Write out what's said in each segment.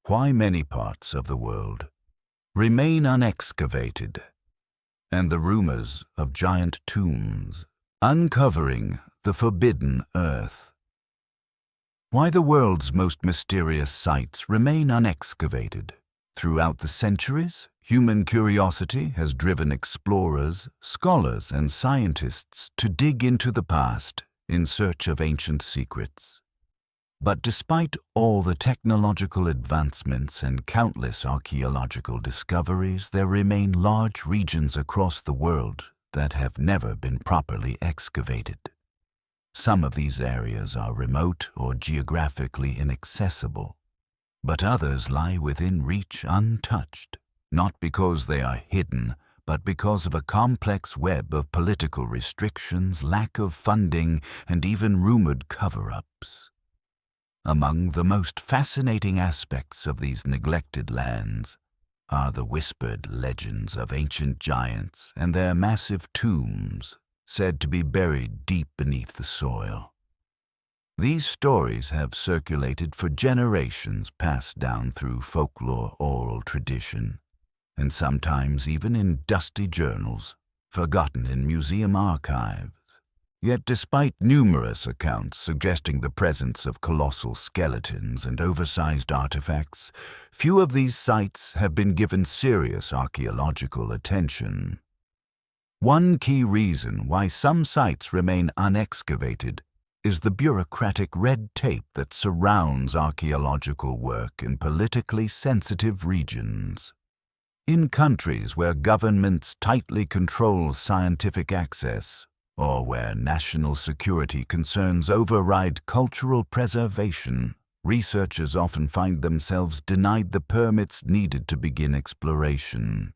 Why many parts of the world remain unexcavated, and the rumors of giant tombs uncovering the forbidden earth. Why the world's most mysterious sites remain unexcavated. Throughout the centuries, human curiosity has driven explorers, scholars, and scientists to dig into the past in search of ancient secrets. But despite all the technological advancements and countless archaeological discoveries, there remain large regions across the world that have never been properly excavated. Some of these areas are remote or geographically inaccessible, but others lie within reach untouched, not because they are hidden, but because of a complex web of political restrictions, lack of funding, and even rumored cover-ups. Among the most fascinating aspects of these neglected lands are the whispered legends of ancient giants and their massive tombs, said to be buried deep beneath the soil. These stories have circulated for generations, passed down through folklore oral tradition, and sometimes even in dusty journals, forgotten in museum archives. Yet despite numerous accounts suggesting the presence of colossal skeletons and oversized artifacts, few of these sites have been given serious archaeological attention. One key reason why some sites remain unexcavated is the bureaucratic red tape that surrounds archaeological work in politically sensitive regions. In countries where governments tightly control scientific access, or where national security concerns override cultural preservation, researchers often find themselves denied the permits needed to begin exploration.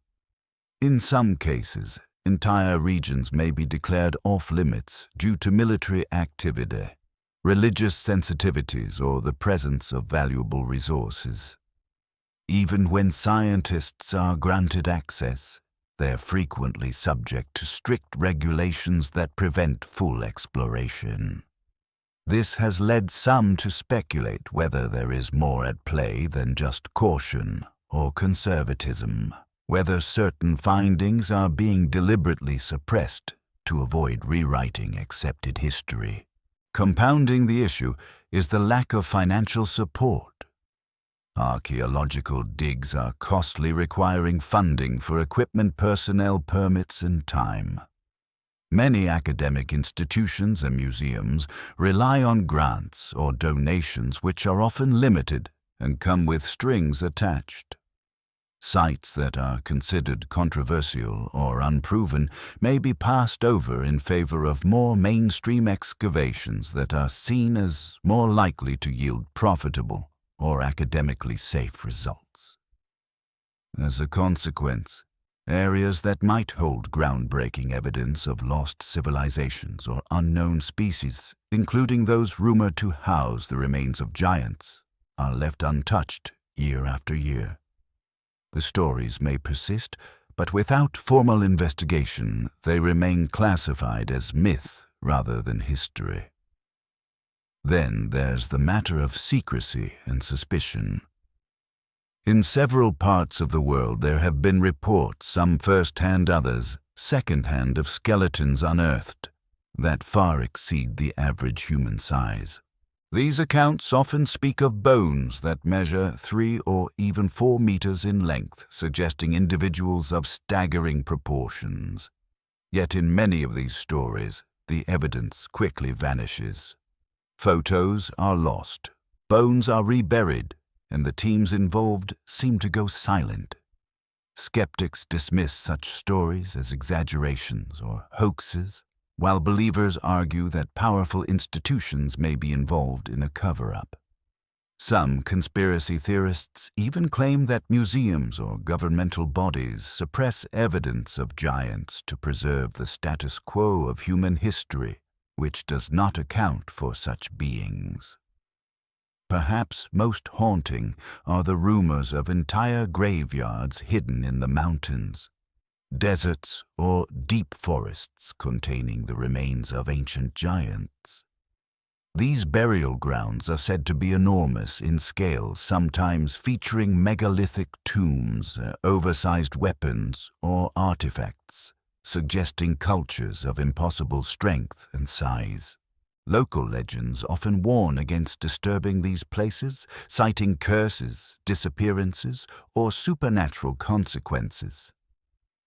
In some cases, entire regions may be declared off-limits due to military activity, religious sensitivities, or the presence of valuable resources. Even when scientists are granted access, they are frequently subject to strict regulations that prevent full exploration. This has led some to speculate whether there is more at play than just caution or conservatism, whether certain findings are being deliberately suppressed to avoid rewriting accepted history. Compounding the issue is the lack of financial support. Archaeological digs are costly, requiring funding for equipment, personnel, permits, and time. Many academic institutions and museums rely on grants or donations which are often limited and come with strings attached. Sites that are considered controversial or unproven may be passed over in favor of more mainstream excavations that are seen as more likely to yield profitable or academically safe results. As a consequence, areas that might hold groundbreaking evidence of lost civilizations or unknown species, including those rumored to house the remains of giants, are left untouched year after year. The stories may persist, but without formal investigation, they remain classified as myth rather than history. Then there's the matter of secrecy and suspicion. In several parts of the world there have been reports, some first-hand, others second-hand, of skeletons unearthed that far exceed the average human size. These accounts often speak of bones that measure 3 or even 4 meters in length, suggesting individuals of staggering proportions. Yet in many of these stories, the evidence quickly vanishes. Photos are lost, bones are reburied, and the teams involved seem to go silent. Skeptics dismiss such stories as exaggerations or hoaxes, while believers argue that powerful institutions may be involved in a cover-up. Some conspiracy theorists even claim that museums or governmental bodies suppress evidence of giants to preserve the status quo of human history, which does not account for such beings. Perhaps most haunting are the rumors of entire graveyards hidden in the mountains, deserts, or deep forests containing the remains of ancient giants. These burial grounds are said to be enormous in scale, sometimes featuring megalithic tombs, oversized weapons, or artifacts, suggesting cultures of impossible strength and size. Local legends often warn against disturbing these places, citing curses, disappearances, or supernatural consequences.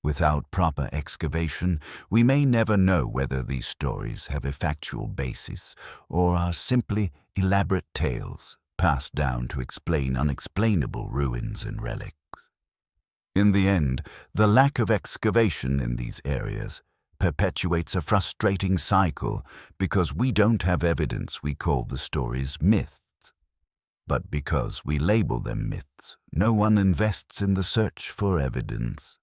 Without proper excavation, we may never know whether these stories have a factual basis or are simply elaborate tales passed down to explain unexplainable ruins and relics. In the end, the lack of excavation in these areas perpetuates a frustrating cycle because we don't have evidence. We call the stories myths. But because we label them myths, no one invests in the search for evidence.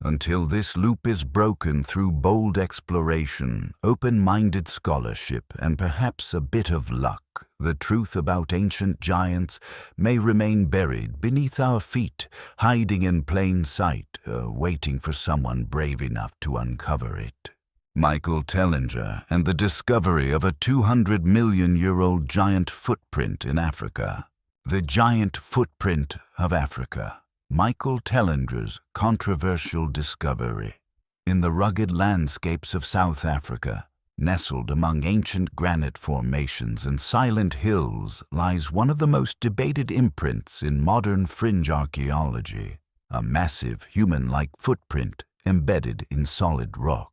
Until this loop is broken through bold exploration, open-minded scholarship, and perhaps a bit of luck, the truth about ancient giants may remain buried beneath our feet, hiding in plain sight, waiting for someone brave enough to uncover it. Michael Tellinger and the discovery of a 200-million-year-old giant footprint in Africa. The giant footprint of Africa. Michael Tellinger's controversial discovery. In the rugged landscapes of South Africa, nestled among ancient granite formations and silent hills, lies one of the most debated imprints in modern fringe archaeology, a massive human-like footprint embedded in solid rock.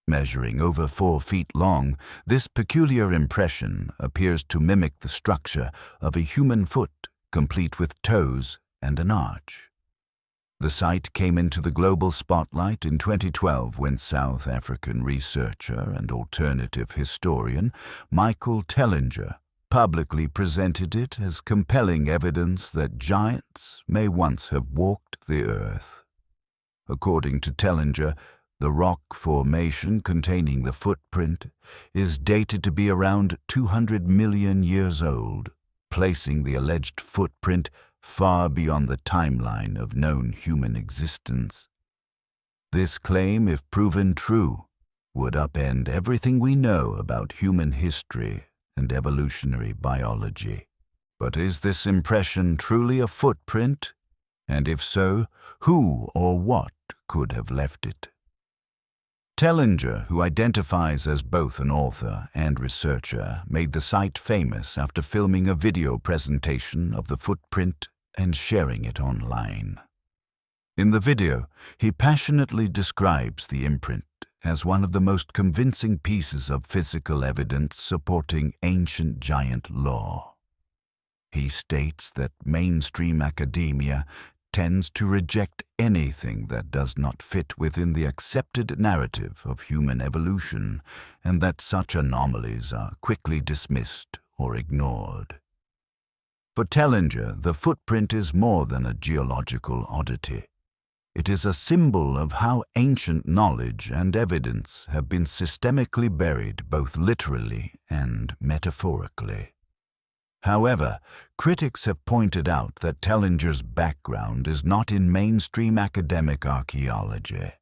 Measuring over 4 feet long, this peculiar impression appears to mimic the structure of a human foot, complete with toes and an arch. The site came into the global spotlight in 2012 when South African researcher and alternative historian Michael Tellinger publicly presented it as compelling evidence that giants may once have walked the earth. According to Tellinger, the rock formation containing the footprint is dated to be around 200 million years old, placing the alleged footprint far beyond the timeline of known human existence. This claim, if proven true, would upend everything we know about human history and evolutionary biology. But is this impression truly a footprint? And if so, who or what could have left it? Tellinger, who identifies as both an author and researcher, made the site famous after filming a video presentation of the footprint and sharing it online. In the video, he passionately describes the imprint as one of the most convincing pieces of physical evidence supporting ancient giant lore. He states that mainstream academia tends to reject anything that does not fit within the accepted narrative of human evolution, and that such anomalies are quickly dismissed or ignored. For Tellinger, the footprint is more than a geological oddity. It is a symbol of how ancient knowledge and evidence have been systemically buried both literally and metaphorically. However, critics have pointed out that Tellinger's background is not in mainstream academic archaeology,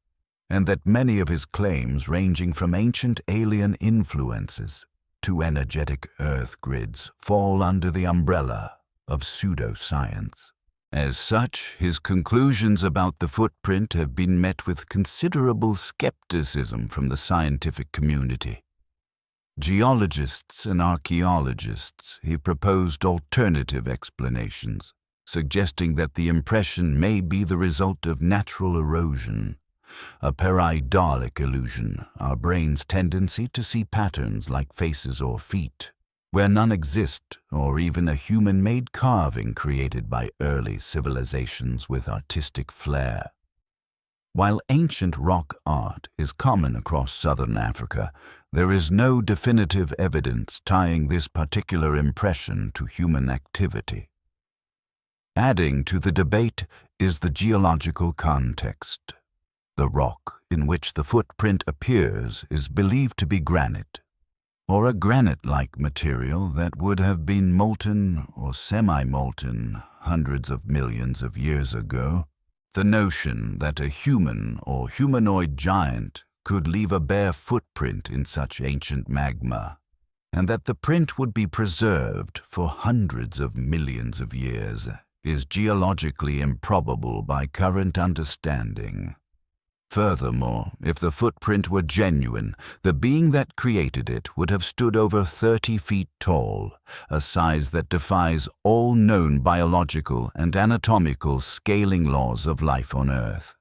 and that many of his claims, ranging from ancient alien influences to energetic earth grids, fall under the umbrella of pseudoscience. As such, his conclusions about the footprint have been met with considerable skepticism from the scientific community. Geologists and archaeologists have proposed alternative explanations, suggesting that the impression may be the result of natural erosion, a pareidotic illusion, our brain's tendency to see patterns like faces or feet, where none exist, or even a human-made carving created by early civilizations with artistic flair. While ancient rock art is common across southern Africa, there is no definitive evidence tying this particular impression to human activity. Adding to the debate is the geological context. The rock in which the footprint appears is believed to be granite, or a granite-like material that would have been molten or semi-molten hundreds of millions of years ago. The notion that a human or humanoid giant could leave a bare footprint in such ancient magma and that the print would be preserved for hundreds of millions of years is geologically improbable by current understanding. Furthermore, if the footprint were genuine, the being that created it would have stood over 30 feet tall, a size that defies all known biological and anatomical scaling laws of life on Earth.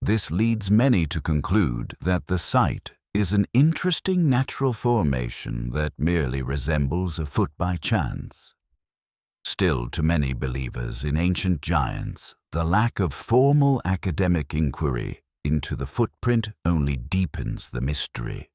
This leads many to conclude that the site is an interesting natural formation that merely resembles a foot by chance. Still, to many believers in ancient giants, the lack of formal academic inquiry into the footprint only deepens the mystery.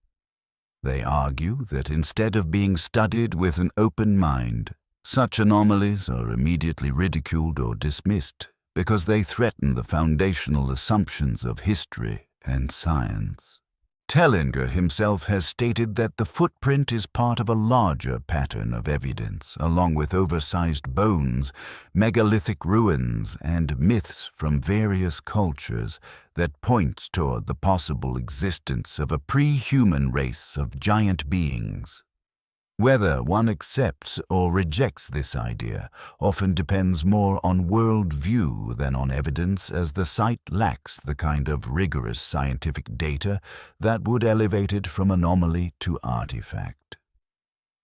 They argue that instead of being studied with an open mind, such anomalies are immediately ridiculed or dismissed because they threaten the foundational assumptions of history and science. Tellinger himself has stated that the footprint is part of a larger pattern of evidence, along with oversized bones, megalithic ruins, and myths from various cultures that points toward the possible existence of a pre-human race of giant beings. Whether one accepts or rejects this idea often depends more on world view than on evidence, as the site lacks the kind of rigorous scientific data that would elevate it from anomaly to artifact.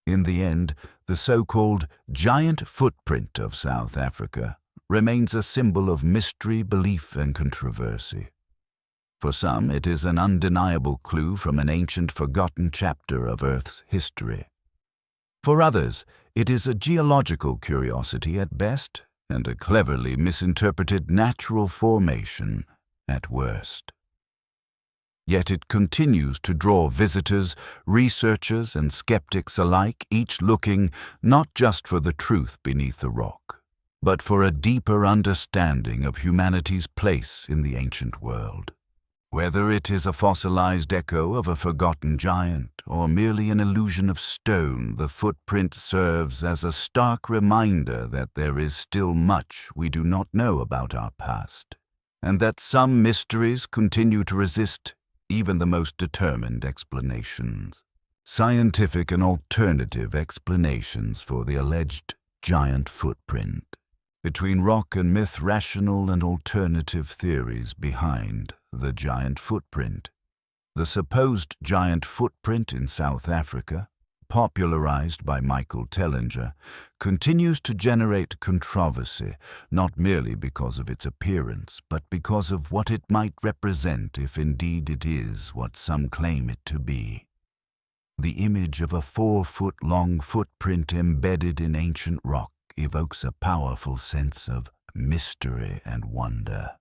In the end, the so-called giant footprint of South Africa remains a symbol of mystery, belief, and controversy. For some, it is an undeniable clue from an ancient forgotten chapter of Earth's history. For others, it is a geological curiosity at best and a cleverly misinterpreted natural formation at worst. Yet it continues to draw visitors, researchers, and skeptics alike, each looking not just for the truth beneath the rock, but for a deeper understanding of humanity's place in the ancient world. Whether it is a fossilized echo of a forgotten giant or merely an illusion of stone, the footprint serves as a stark reminder that there is still much we do not know about our past, and that some mysteries continue to resist even the most determined explanations. Scientific and alternative explanations for the alleged giant footprint. Between rock and myth, rational and alternative theories behind the giant footprint. The supposed giant footprint in South Africa, popularized by Michael Tellinger, continues to generate controversy, not merely because of its appearance, but because of what it might represent if indeed it is what some claim it to be. The image of a 4-foot-long footprint embedded in ancient rock evokes a powerful sense of mystery and wonder.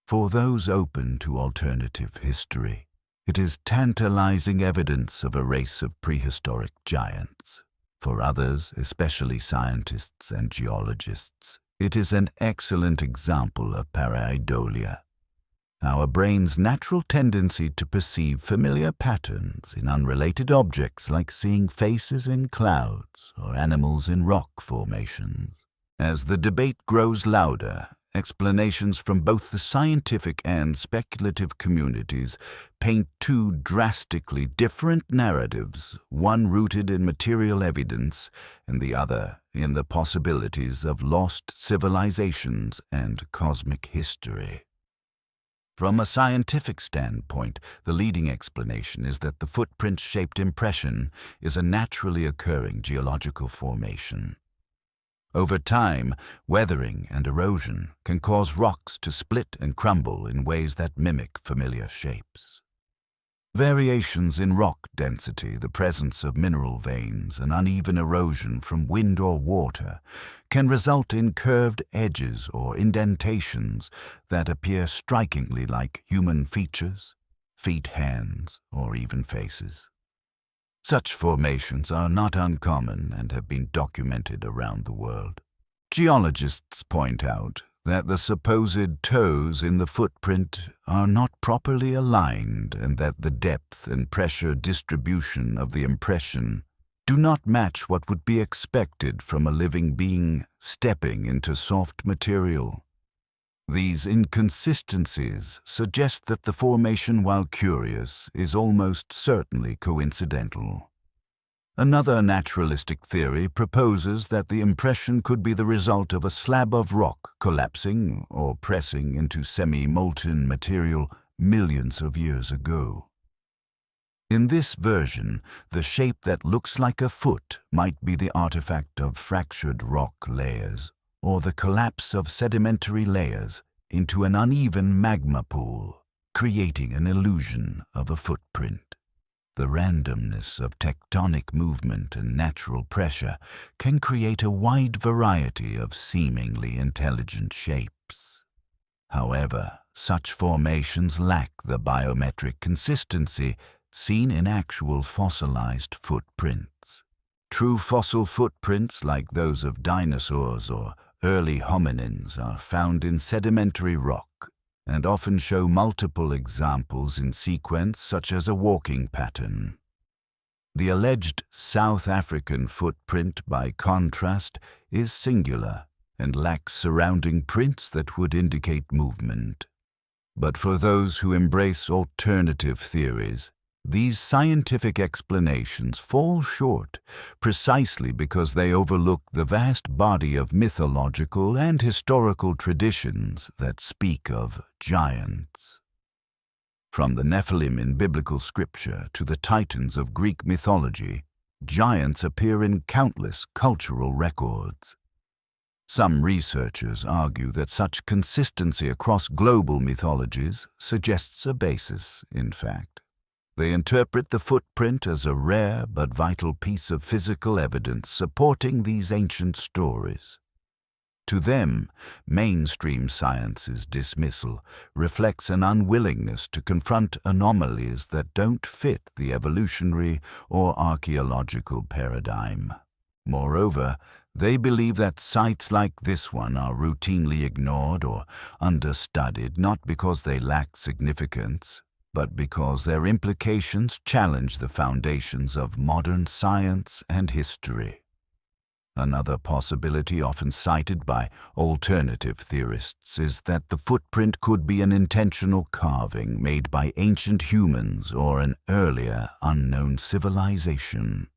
For those open to alternative history, it is tantalizing evidence of a race of prehistoric giants. For others, especially scientists and geologists, it is an excellent example of pareidolia, our brain's natural tendency to perceive familiar patterns in unrelated objects, like seeing faces in clouds or animals in rock formations. As the debate grows louder, explanations from both the scientific and speculative communities paint two drastically different narratives, one rooted in material evidence and the other in the possibilities of lost civilizations and cosmic history. From a scientific standpoint, the leading explanation is that the footprint-shaped impression is a naturally occurring geological formation. Over time, weathering and erosion can cause rocks to split and crumble in ways that mimic familiar shapes. Variations in rock density, the presence of mineral veins, and uneven erosion from wind or water can result in curved edges or indentations that appear strikingly like human features, feet, hands, or even faces. Such formations are not uncommon and have been documented around the world. Geologists point out that the supposed toes in the footprint are not properly aligned and that the depth and pressure distribution of the impression do not match what would be expected from a living being stepping into soft material. These inconsistencies suggest that the formation, while curious, is almost certainly coincidental. Another naturalistic theory proposes that the impression could be the result of a slab of rock collapsing or pressing into semi-molten material millions of years ago. In this version, the shape that looks like a foot might be the artifact of fractured rock layers, or the collapse of sedimentary layers into an uneven magma pool, creating an illusion of a footprint. The randomness of tectonic movement and natural pressure can create a wide variety of seemingly intelligent shapes. However, such formations lack the biometric consistency seen in actual fossilized footprints. True fossil footprints like those of dinosaurs or early hominins are found in sedimentary rock and often show multiple examples in sequence, such as a walking pattern. The alleged South African footprint, by contrast, is singular and lacks surrounding prints that would indicate movement. But for those who embrace alternative theories, these scientific explanations fall short precisely because they overlook the vast body of mythological and historical traditions that speak of giants. From the Nephilim in biblical scripture to the Titans of Greek mythology, giants appear in countless cultural records. Some researchers argue that such consistency across global mythologies suggests a basis, in fact. They interpret the footprint as a rare but vital piece of physical evidence supporting these ancient stories. To them, mainstream science's dismissal reflects an unwillingness to confront anomalies that don't fit the evolutionary or archaeological paradigm. Moreover, they believe that sites like this one are routinely ignored or understudied not because they lack significance, but because their implications challenge the foundations of modern science and history. Another possibility often cited by alternative theorists is that the footprint could be an intentional carving made by ancient humans or an earlier unknown civilization.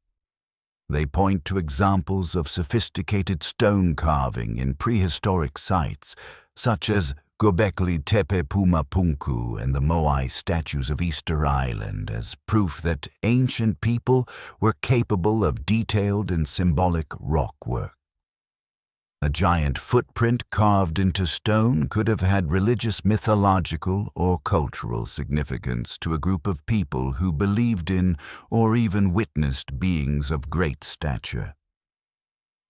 They point to examples of sophisticated stone carving in prehistoric sites, such as Göbekli Tepe Pumapunku and the Moai statues of Easter Island, as proof that ancient people were capable of detailed and symbolic rock work. A giant footprint carved into stone could have had religious, mythological, or cultural significance to a group of people who believed in or even witnessed beings of great stature.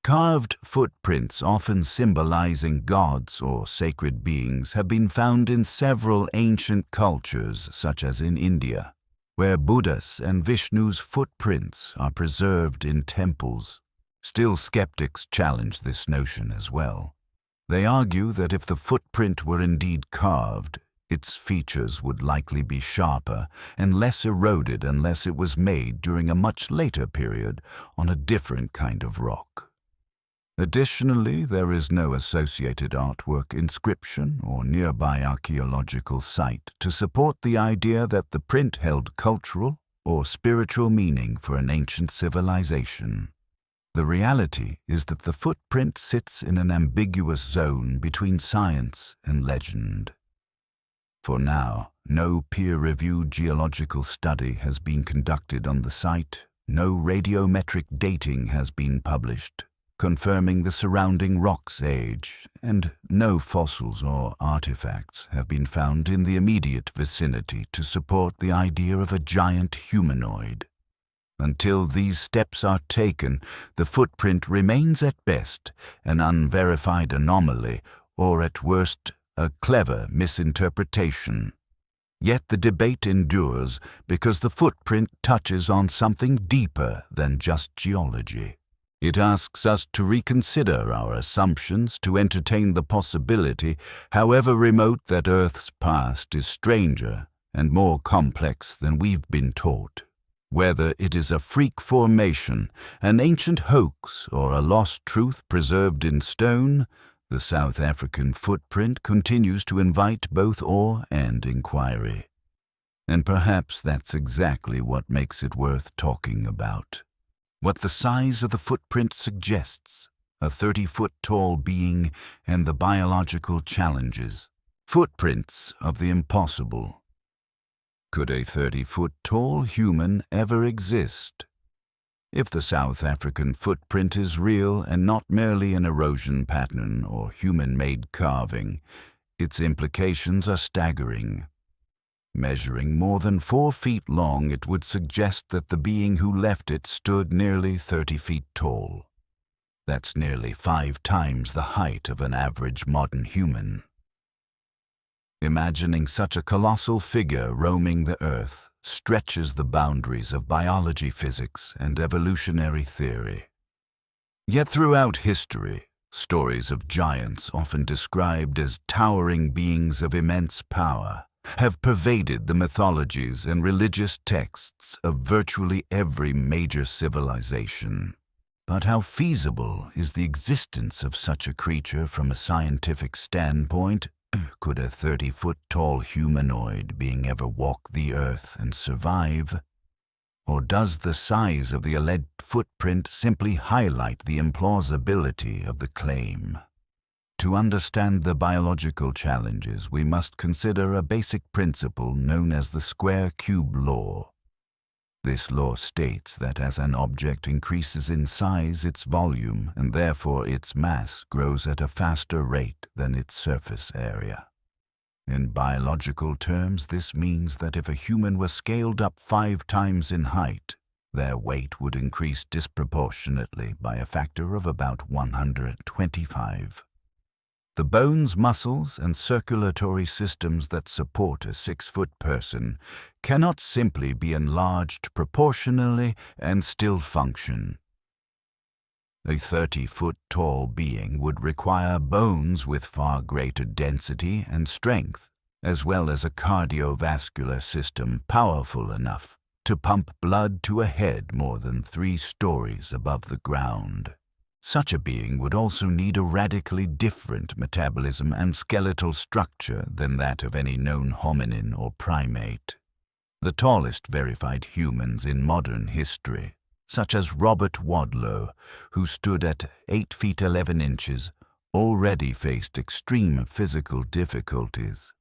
Carved footprints, often symbolizing gods or sacred beings, have been found in several ancient cultures, such as in India, where Buddha's and Vishnu's footprints are preserved in temples. Still, skeptics challenge this notion as well. They argue that if the footprint were indeed carved, its features would likely be sharper and less eroded unless it was made during a much later period on a different kind of rock. Additionally, there is no associated artwork, inscription, or nearby archaeological site to support the idea that the print held cultural or spiritual meaning for an ancient civilization. The reality is that the footprint sits in an ambiguous zone between science and legend. For now, no peer-reviewed geological study has been conducted on the site, no radiometric dating has been published, confirming the surrounding rock's age, and no fossils or artifacts have been found in the immediate vicinity to support the idea of a giant humanoid. Until these steps are taken, the footprint remains at best an unverified anomaly, or at worst, a clever misinterpretation. Yet the debate endures because the footprint touches on something deeper than just geology. It asks us to reconsider our assumptions, to entertain the possibility, however remote, that Earth's past is stranger and more complex than we've been taught. Whether it is a freak formation, an ancient hoax, or a lost truth preserved in stone, the South African footprint continues to invite both awe and inquiry. And perhaps that's exactly what makes it worth talking about. What the size of the footprint suggests, a 30-foot-tall being and the biological challenges. Footprints of the impossible. Could a 30-foot-tall human ever exist? If the South African footprint is real and not merely an erosion pattern or human-made carving, its implications are staggering. Measuring more than 4 feet long, it would suggest that the being who left it stood nearly 30 feet tall. That's nearly 5 times the height of an average modern human. Imagining such a colossal figure roaming the earth stretches the boundaries of biology, physics, and evolutionary theory. Yet throughout history, stories of giants, often described as towering beings of immense power, have pervaded the mythologies and religious texts of virtually every major civilization. But how feasible is the existence of such a creature from a scientific standpoint? Could a 30-foot-tall humanoid being ever walk the earth and survive? Or does the size of the alleged footprint simply highlight the implausibility of the claim? To understand the biological challenges, we must consider a basic principle known as the square-cube law. This law states that as an object increases in size, its volume, and therefore its mass, grows at a faster rate than its surface area. In biological terms, this means that if a human were scaled up 5 times in height, their weight would increase disproportionately by a factor of about 125. The bones, muscles, and circulatory systems that support a 6-foot person cannot simply be enlarged proportionally and still function. A 30-foot-tall being would require bones with far greater density and strength, as well as a cardiovascular system powerful enough to pump blood to a head more than 3 stories above the ground. Such a being would also need a radically different metabolism and skeletal structure than that of any known hominin or primate. The tallest verified humans in modern history, such as Robert Wadlow, who stood at 8 feet 11 inches, already faced extreme physical difficulties.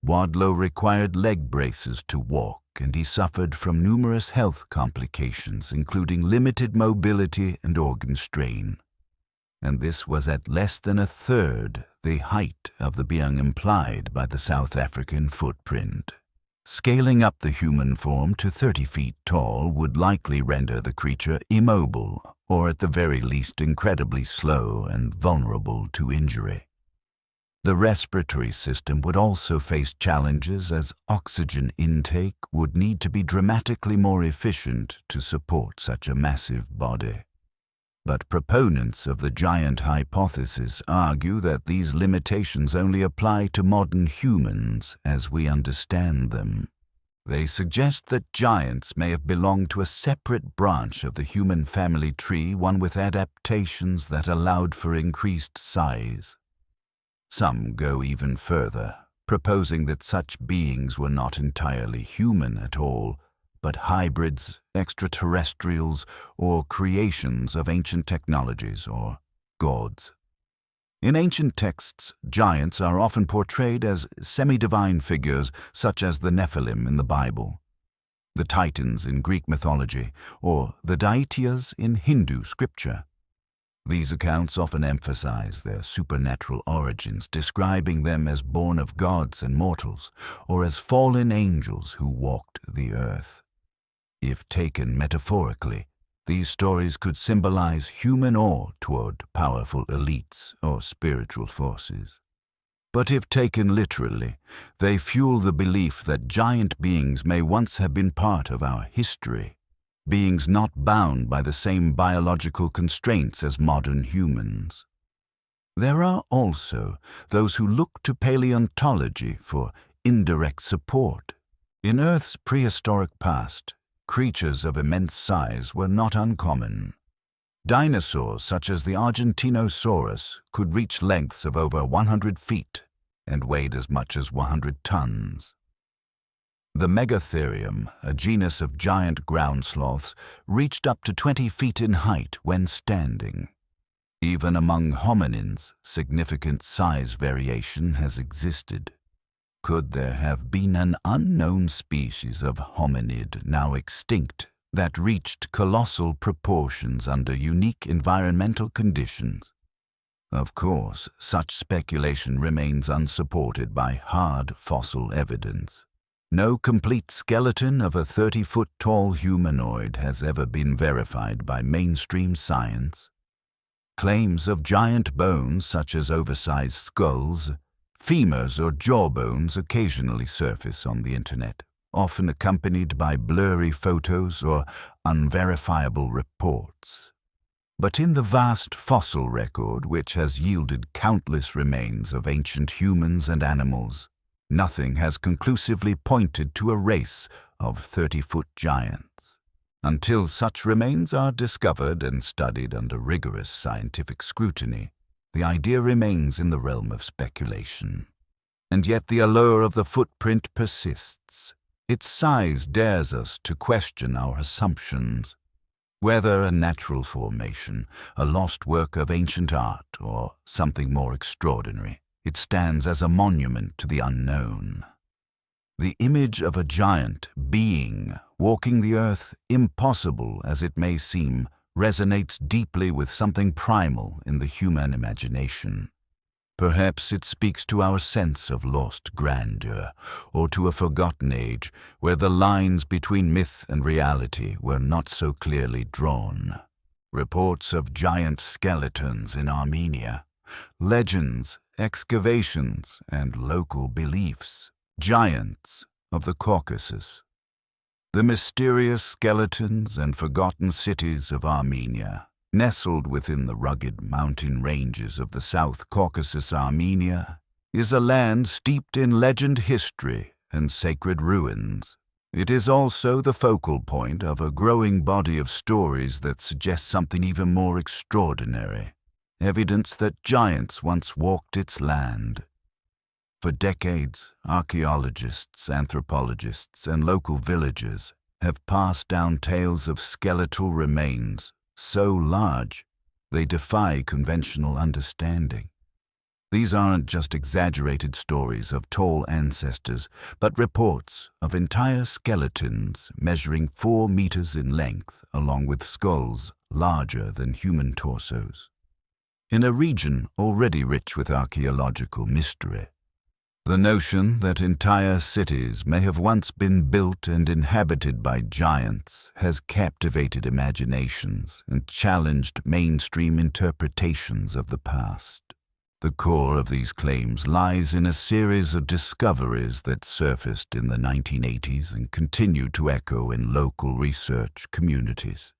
Wadlow required leg braces to walk, and he suffered from numerous health complications, including limited mobility and organ strain. And this was at less than a third the height of the being implied by the South African footprint. Scaling up the human form to 30 feet tall would likely render the creature immobile, or at the very least incredibly slow and vulnerable to injury. The respiratory system would also face challenges, as oxygen intake would need to be dramatically more efficient to support such a massive body. But proponents of the giant hypothesis argue that these limitations only apply to modern humans as we understand them. They suggest that giants may have belonged to a separate branch of the human family tree, one with adaptations that allowed for increased size. Some go even further, proposing that such beings were not entirely human at all, but hybrids, extraterrestrials, or creations of ancient technologies or gods. In ancient texts, giants are often portrayed as semi-divine figures, such as the Nephilim in the Bible, the Titans in Greek mythology, or the Daityas in Hindu scripture. These accounts often emphasize their supernatural origins, describing them as born of gods and mortals, or as fallen angels who walked the earth. If taken metaphorically, these stories could symbolize human awe toward powerful elites or spiritual forces. But if taken literally, they fuel the belief that giant beings may once have been part of our history, beings not bound by the same biological constraints as modern humans. There are also those who look to paleontology for indirect support. In Earth's prehistoric past, creatures of immense size were not uncommon. Dinosaurs such as the Argentinosaurus could reach lengths of over 100 feet and weighed as much as 100 tons. The Megatherium, a genus of giant ground sloths, reached up to 20 feet in height when standing. Even among hominins, significant size variation has existed. Could there have been an unknown species of hominid now extinct that reached colossal proportions under unique environmental conditions? Of course, such speculation remains unsupported by hard fossil evidence. No complete skeleton of a 30-foot-tall humanoid has ever been verified by mainstream science. Claims of giant bones, such as oversized skulls, femurs, or jawbones, occasionally surface on the internet, often accompanied by blurry photos or unverifiable reports. But in the vast fossil record, which has yielded countless remains of ancient humans and animals, nothing has conclusively pointed to a race of 30-foot giants. Until such remains are discovered and studied under rigorous scientific scrutiny, the idea remains in the realm of speculation. And yet the allure of the footprint persists. Its size dares us to question our assumptions. Whether a natural formation, a lost work of ancient art, or something more extraordinary, it stands as a monument to the unknown. The image of a giant being walking the earth, impossible as it may seem, resonates deeply with something primal in the human imagination. Perhaps it speaks to our sense of lost grandeur, or to a forgotten age where the lines between myth and reality were not so clearly drawn. Reports of giant skeletons in Armenia, legends, excavations, and local beliefs. Giants of the Caucasus. The mysterious skeletons and forgotten cities of Armenia. Nestled within the rugged mountain ranges of the South Caucasus, Armenia, is a land steeped in legend, history, and sacred ruins. It is also the focal point of a growing body of stories that suggest something even more extraordinary, evidence that giants once walked its land. For decades, archaeologists, anthropologists, and local villagers have passed down tales of skeletal remains so large they defy conventional understanding. These aren't just exaggerated stories of tall ancestors, but reports of entire skeletons measuring 4 meters in length, along with skulls larger than human torsos. In a region already rich with archaeological mystery, the notion that entire cities may have once been built and inhabited by giants has captivated imaginations and challenged mainstream interpretations of the past. The core of these claims lies in a series of discoveries that surfaced in the 1980s and continue to echo in local research communities.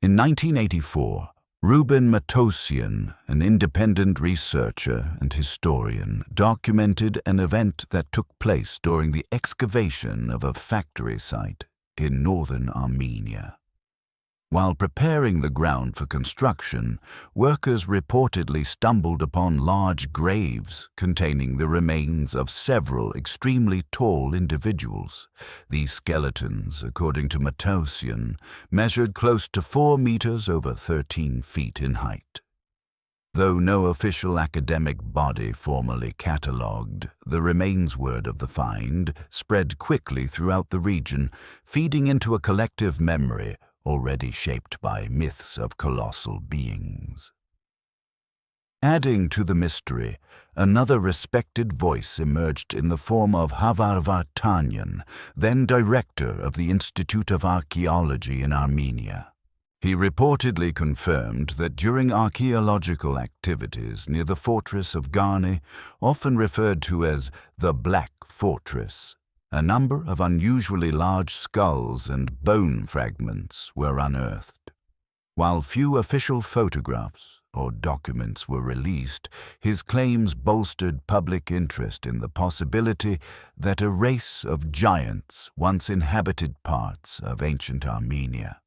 In 1984, Ruben Matosian, an independent researcher and historian, documented an event that took place during the excavation of a factory site in northern Armenia. While preparing the ground for construction, workers reportedly stumbled upon large graves containing the remains of several extremely tall individuals. These skeletons, according to Matosian, measured close to 4 meters over 13 feet in height. Though no official academic body formally catalogued, the remains word of the find spread quickly throughout the region, feeding into a collective memory already shaped by myths of colossal beings. Adding to the mystery, another respected voice emerged in the form of Havar Vartanyan, then director of the Institute of Archaeology in Armenia. He reportedly confirmed that during archaeological activities near the fortress of Garni, often referred to as the Black Fortress, a number of unusually large skulls and bone fragments were unearthed. While few official photographs or documents were released, his claims bolstered public interest in the possibility that a race of giants once inhabited parts of ancient Armenia.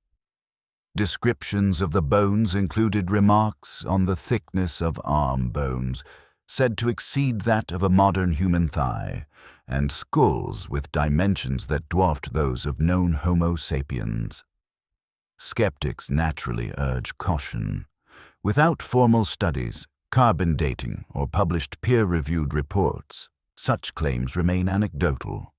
Descriptions of the bones included remarks on the thickness of arm bones, said to exceed that of a modern human thigh, and skulls with dimensions that dwarfed those of known Homo sapiens. Skeptics naturally urge caution. Without formal studies, carbon dating, or published peer-reviewed reports, such claims remain anecdotal.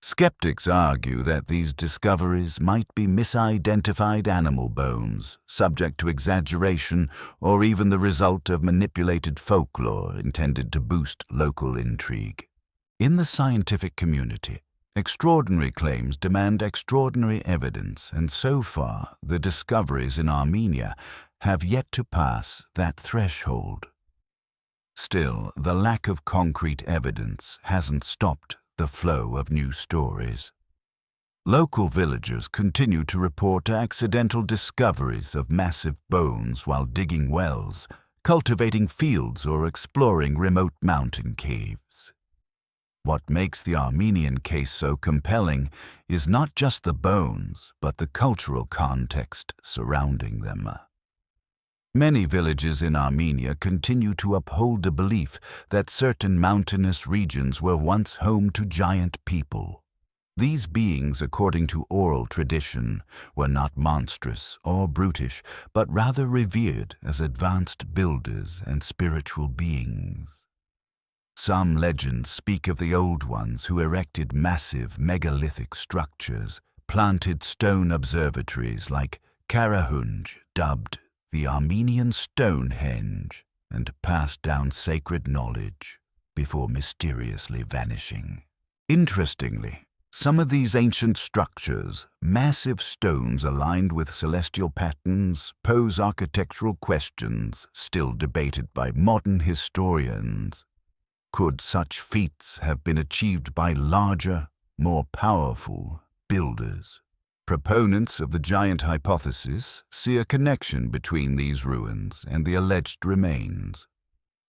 Skeptics argue that these discoveries might be misidentified animal bones, subject to exaggeration, or even the result of manipulated folklore intended to boost local intrigue. In the scientific community, extraordinary claims demand extraordinary evidence, and so far, the discoveries in Armenia have yet to pass that threshold. Still, the lack of concrete evidence hasn't stopped the flow of new stories. Local villagers continue to report accidental discoveries of massive bones while digging wells, cultivating fields, or exploring remote mountain caves. What makes the Armenian case so compelling is not just the bones, but the cultural context surrounding them. Many villages in Armenia continue to uphold a belief that certain mountainous regions were once home to giant people. These beings, according to oral tradition, were not monstrous or brutish, but rather revered as advanced builders and spiritual beings. Some legends speak of the Old Ones who erected massive megalithic structures, planted stone observatories like Karahunj, dubbed the Armenian Stonehenge, and passed down sacred knowledge before mysteriously vanishing. Interestingly, some of these ancient structures, massive stones aligned with celestial patterns, pose architectural questions still debated by modern historians. Could such feats have been achieved by larger, more powerful builders? Proponents of the giant hypothesis see a connection between these ruins and the alleged remains.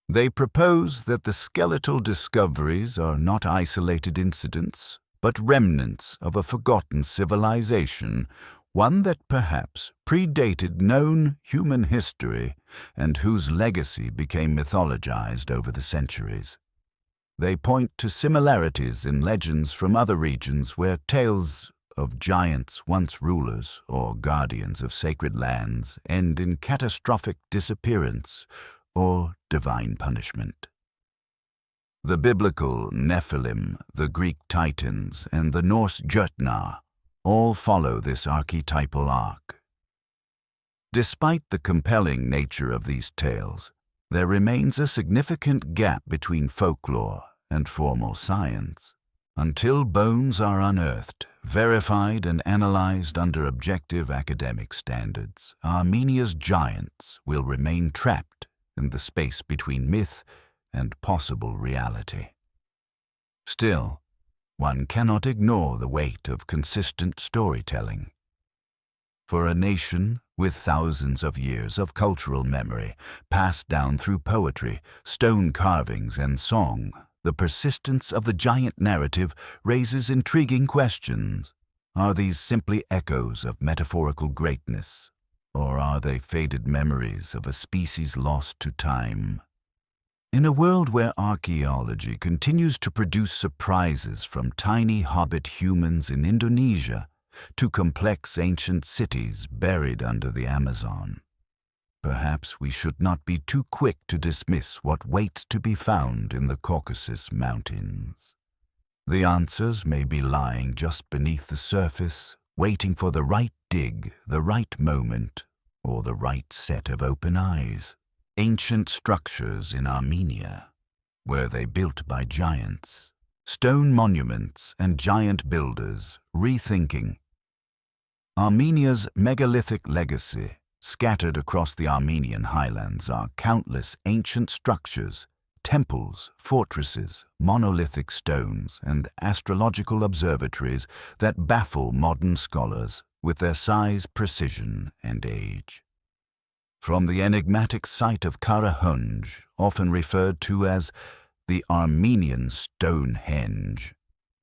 They propose that the skeletal discoveries are not isolated incidents, but remnants of a forgotten civilization, one that perhaps predated known human history and whose legacy became mythologized over the centuries. They point to similarities in legends from other regions where tales of giants, once rulers or guardians of sacred lands, end in catastrophic disappearance or divine punishment. The biblical Nephilim, the Greek Titans, and the Norse Jötnar all follow this archetypal arc. Despite the compelling nature of these tales, there remains a significant gap between folklore and formal science. Until bones are unearthed, verified and analyzed under objective academic standards, Armenia's giants will remain trapped in the space between myth and possible reality. Still, one cannot ignore the weight of consistent storytelling. For a nation with thousands of years of cultural memory passed down through poetry, stone carvings, and song, the persistence of the giant narrative raises intriguing questions. Are these simply echoes of metaphorical greatness, or are they faded memories of a species lost to time? In a world where archaeology continues to produce surprises from tiny hobbit humans in Indonesia to complex ancient cities buried under the Amazon, perhaps we should not be too quick to dismiss what waits to be found in the Caucasus Mountains. The answers may be lying just beneath the surface, waiting for the right dig, the right moment, or the right set of open eyes. Ancient structures in Armenia. Were they built by giants? Stone monuments and giant builders rethinking. Armenia's megalithic legacy. Scattered across the Armenian highlands are countless ancient structures, temples, fortresses, monolithic stones, and astrological observatories that baffle modern scholars with their size, precision, and age. From the enigmatic site of Karahunj, often referred to as the Armenian Stonehenge,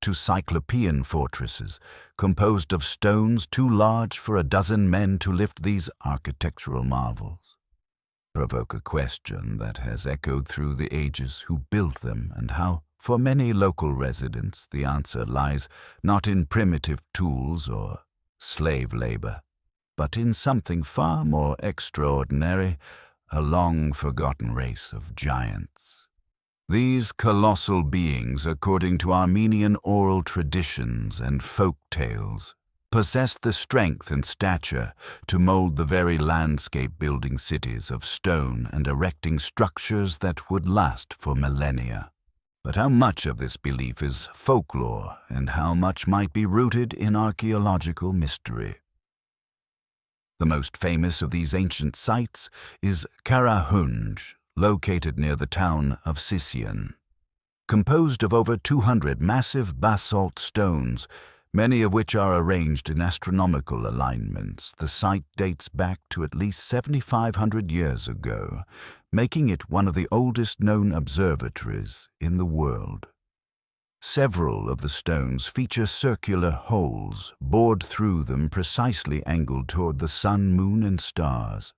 to Cyclopean fortresses composed of stones too large for a dozen men to lift, these architectural marvels provoke a question that has echoed through the ages: who built them and how For many local residents, the answer lies not in primitive tools or slave labor, but in something far more extraordinary, a long-forgotten race of giants. These colossal beings, according to Armenian oral traditions and folk tales, possessed the strength and stature to mold the very landscape, building cities of stone and erecting structures that would last for millennia. But how much of this belief is folklore and how much might be rooted in archaeological mystery? The most famous of these ancient sites is Karahunj, located near the town of Sisian. Composed of over 200 massive basalt stones, many of which are arranged in astronomical alignments, the site dates back to at least 7,500 years ago, making it one of the oldest known observatories in the world. Several of the stones feature circular holes bored through them, precisely angled toward the sun, moon, and stars.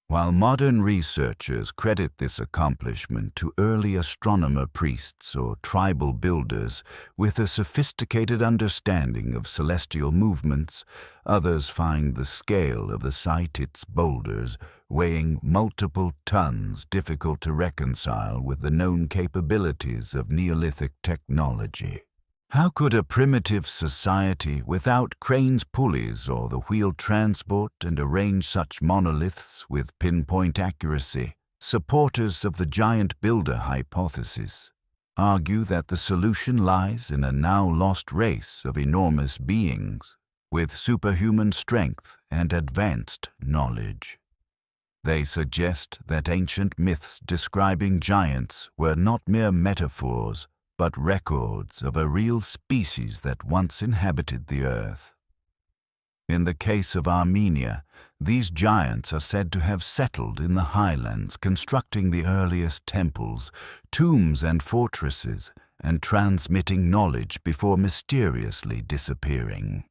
While modern researchers credit this accomplishment to early astronomer priests or tribal builders with a sophisticated understanding of celestial movements, others find the scale of the site, its boulders, weighing multiple tons, difficult to reconcile with the known capabilities of Neolithic technology. How could a primitive society without cranes, pulleys, or the wheeled transport and arrange such monoliths with pinpoint accuracy? Supporters of the giant builder hypothesis argue that the solution lies in a now lost race of enormous beings with superhuman strength and advanced knowledge. They suggest that ancient myths describing giants were not mere metaphors, but records of a real species that once inhabited the earth. In the case of Armenia, these giants are said to have settled in the highlands, constructing the earliest temples, tombs, and fortresses, and transmitting knowledge before mysteriously disappearing.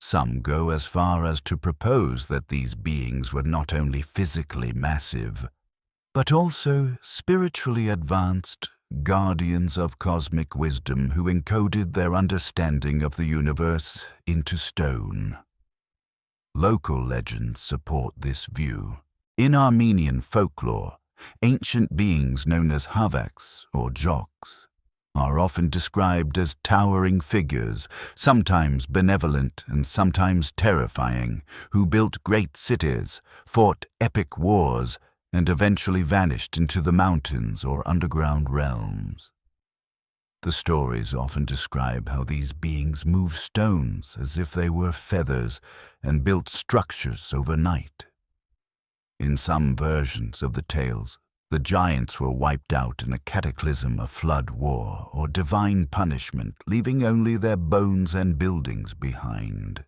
Some go as far as to propose that these beings were not only physically massive, but also spiritually advanced, guardians of cosmic wisdom who encoded their understanding of the universe into stone. Local legends support this view. In Armenian folklore, ancient beings known as hobbits or joks are often described as towering figures, sometimes benevolent and sometimes terrifying, who built great cities, fought epic wars, and eventually vanished into the mountains or underground realms. The stories often describe how these beings moved stones as if they were feathers and built structures overnight. In some versions of the tales, the giants were wiped out in a cataclysm, a flood, war, or divine punishment, leaving only their bones and buildings behind.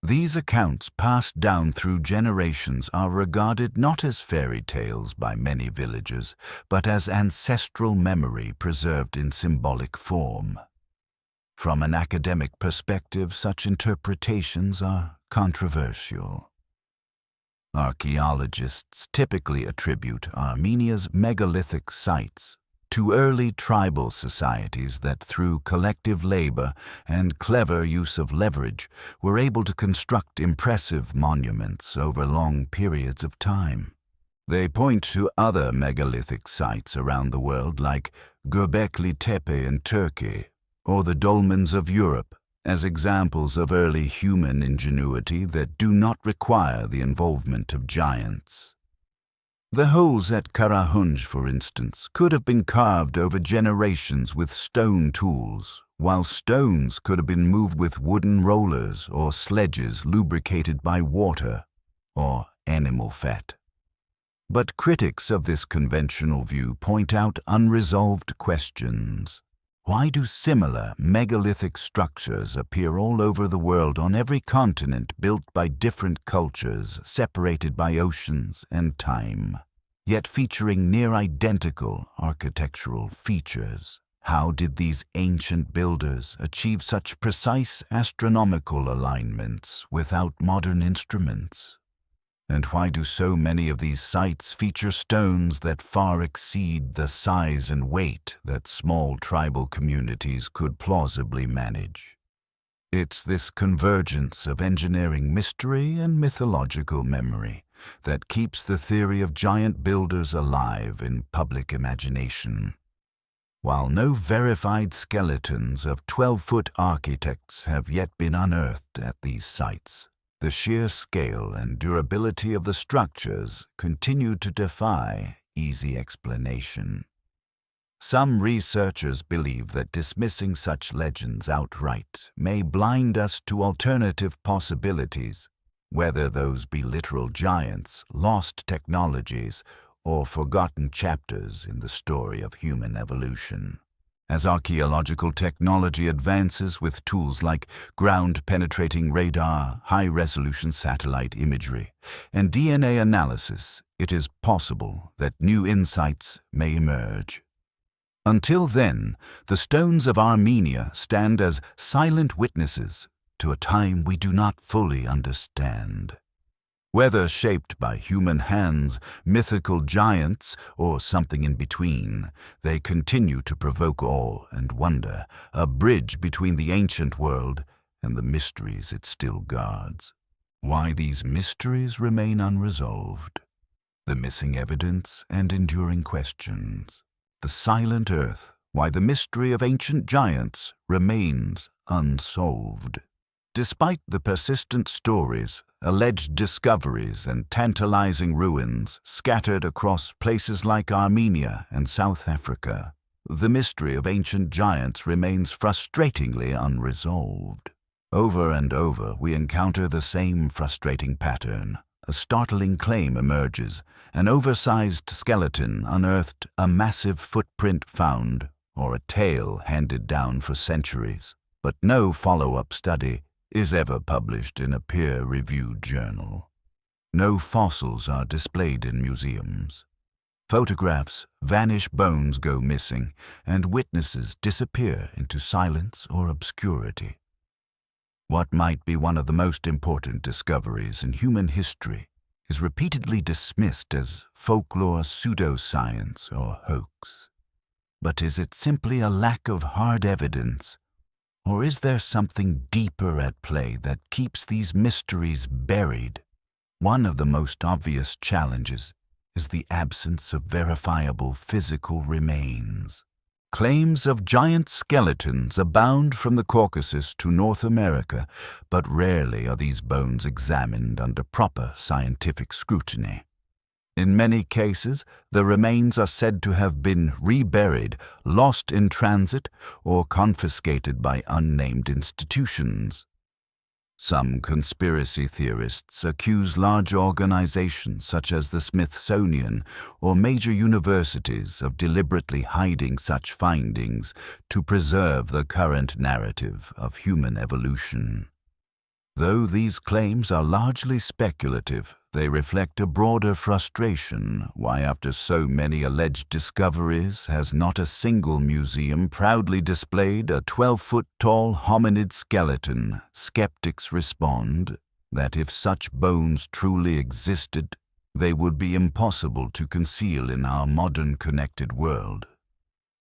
These accounts, passed down through generations, are regarded not as fairy tales by many villagers, but as ancestral memory preserved in symbolic form. From an academic perspective, such interpretations are controversial. Archaeologists typically attribute Armenia's megalithic sites to early tribal societies that, through collective labor and clever use of leverage, were able to construct impressive monuments over long periods of time. They point to other megalithic sites around the world like Göbekli Tepe in Turkey or the dolmens of Europe as examples of early human ingenuity that do not require the involvement of giants. The holes at Karahunj, for instance, could have been carved over generations with stone tools, while stones could have been moved with wooden rollers or sledges lubricated by water or animal fat. But critics of this conventional view point out unresolved questions. Why do similar megalithic structures appear all over the world on every continent, built by different cultures, separated by oceans and time, yet featuring near-identical architectural features? How did these ancient builders achieve such precise astronomical alignments without modern instruments? And why do so many of these sites feature stones that far exceed the size and weight that small tribal communities could plausibly manage? It's this convergence of engineering mystery and mythological memory that keeps the theory of giant builders alive in public imagination. While no verified skeletons of 12-foot architects have yet been unearthed at these sites, the sheer scale and durability of the structures continue to defy easy explanation. Some researchers believe that dismissing such legends outright may blind us to alternative possibilities, whether those be literal giants, lost technologies, or forgotten chapters in the story of human evolution. As archaeological technology advances with tools like ground-penetrating radar, high-resolution satellite imagery, and DNA analysis, it is possible that new insights may emerge. Until then, the stones of Armenia stand as silent witnesses to a time we do not fully understand. Whether shaped by human hands, mythical giants, or something in between, they continue to provoke awe and wonder, a bridge between the ancient world and the mysteries it still guards. Why these mysteries remain unresolved. The missing evidence and enduring questions. The silent earth, why the mystery of ancient giants remains unsolved. Despite the persistent stories, alleged discoveries, and tantalizing ruins scattered across places like Armenia and South Africa, the mystery of ancient giants remains frustratingly unresolved. Over and over, we encounter the same frustrating pattern. A startling claim emerges, an oversized skeleton unearthed, a massive footprint found, or a tale handed down for centuries, but no follow-up study is ever published in a peer-reviewed journal. No fossils are displayed in museums. Photographs vanish, bones go missing, and witnesses disappear into silence or obscurity. What might be one of the most important discoveries in human history is repeatedly dismissed as folklore, pseudoscience, or hoax. But is it simply a lack of hard evidence? Or is there something deeper at play that keeps these mysteries buried? One of the most obvious challenges is the absence of verifiable physical remains. Claims of giant skeletons abound from the Caucasus to North America, but rarely are these bones examined under proper scientific scrutiny. In many cases, the remains are said to have been reburied, lost in transit, or confiscated by unnamed institutions. Some conspiracy theorists accuse large organizations such as the Smithsonian or major universities of deliberately hiding such findings to preserve the current narrative of human evolution. Though these claims are largely speculative, they reflect a broader frustration why, after so many alleged discoveries, has not a single museum proudly displayed a 12-foot-tall hominid skeleton. Skeptics respond that if such bones truly existed, they would be impossible to conceal in our modern connected world.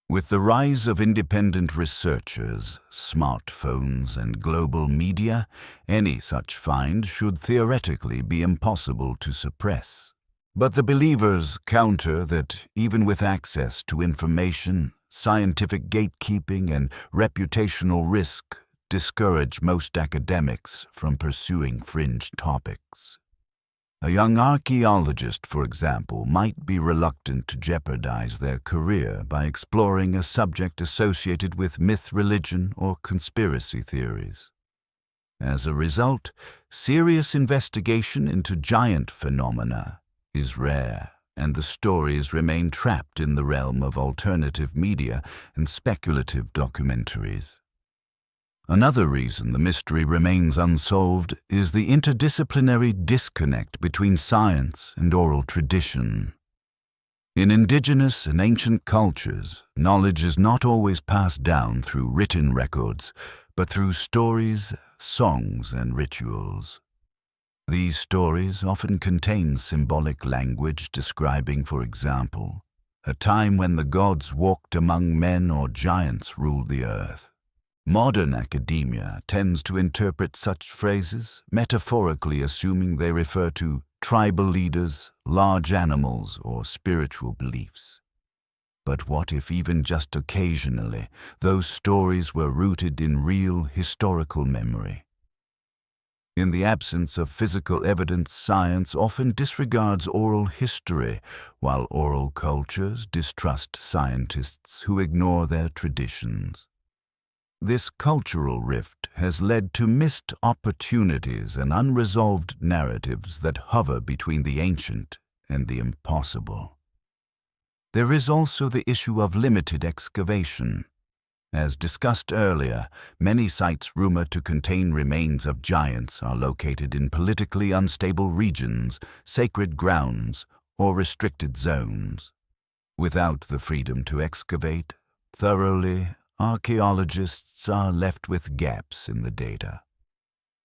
With the rise of independent researchers, smartphones, and global media, any such find should theoretically be impossible to suppress. But the believers counter that even with access to information, scientific gatekeeping and reputational risk discourage most academics from pursuing fringe topics. A young archaeologist, for example, might be reluctant to jeopardize their career by exploring a subject associated with myth, religion, or conspiracy theories. As a result, serious investigation into giant phenomena is rare, and the stories remain trapped in the realm of alternative media and speculative documentaries. Another reason the mystery remains unsolved is the interdisciplinary disconnect between science and oral tradition. In indigenous and ancient cultures, knowledge is not always passed down through written records, but through stories, songs, and rituals. These stories often contain symbolic language describing, for example, a time when the gods walked among men or giants ruled the earth. Modern academia tends to interpret such phrases metaphorically, assuming they refer to tribal leaders, large animals, or spiritual beliefs. But what if even just occasionally those stories were rooted in real historical memory? In the absence of physical evidence, science often disregards oral history, while oral cultures distrust scientists who ignore their traditions. This cultural rift has led to missed opportunities and unresolved narratives that hover between the ancient and the impossible. There is also the issue of limited excavation. As discussed earlier, many sites rumored to contain remains of giants are located in politically unstable regions, sacred grounds, or restricted zones. Without the freedom to excavate thoroughly, archaeologists are left with gaps in the data.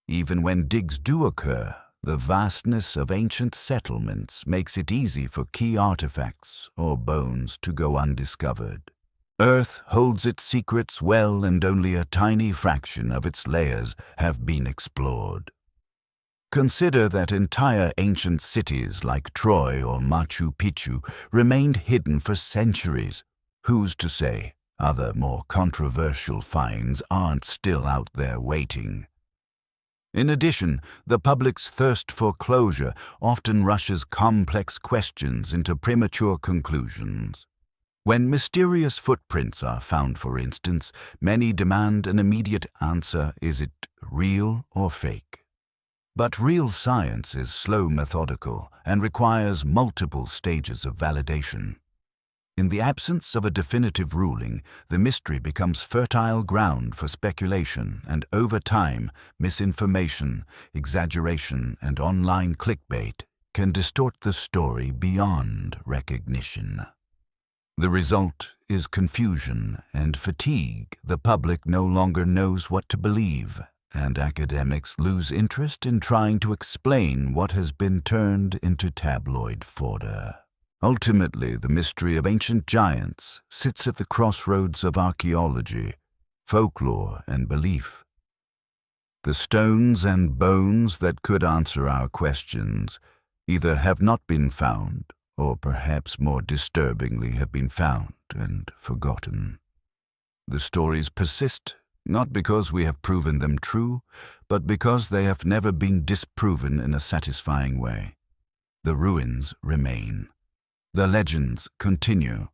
Even when digs do occur, the vastness of ancient settlements makes it easy for key artifacts or bones to go undiscovered. Earth holds its secrets well, and only a tiny fraction of its layers have been explored. Consider that entire ancient cities like Troy or Machu Picchu remained hidden for centuries. Who's to say other more controversial finds aren't still out there waiting? In addition, the public's thirst for closure often rushes complex questions into premature conclusions. When mysterious footprints are found, for instance, many demand an immediate answer: is it real or fake? But real science is slow, methodical, and requires multiple stages of validation. In the absence of a definitive ruling, the mystery becomes fertile ground for speculation, and over time, misinformation, exaggeration, and online clickbait can distort the story beyond recognition. The result is confusion and fatigue. The public no longer knows what to believe, and academics lose interest in trying to explain what has been turned into tabloid fodder. Ultimately, the mystery of ancient giants sits at the crossroads of archaeology, folklore, and belief. The stones and bones that could answer our questions either have not been found, or perhaps more disturbingly have been found and forgotten. The stories persist, not because we have proven them true, but because they have never been disproven in a satisfying way. The ruins remain. The legends continue.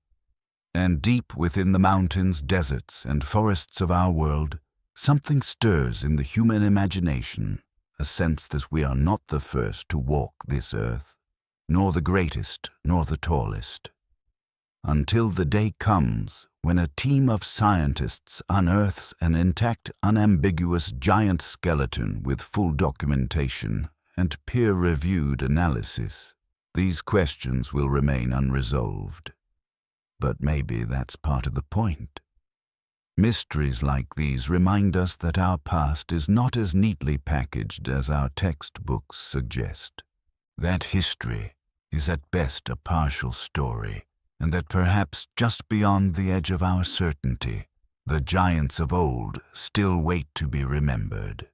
And deep within the mountains, deserts, and forests of our world, something stirs in the human imagination, a sense that we are not the first to walk this earth, nor the greatest, nor the tallest. Until the day comes when a team of scientists unearths an intact, unambiguous giant skeleton with full documentation and peer-reviewed analysis, these questions will remain unresolved. But maybe that's part of the point. Mysteries like these remind us that our past is not as neatly packaged as our textbooks suggest. That history is at best a partial story, and that perhaps just beyond the edge of our certainty, the giants of old still wait to be remembered.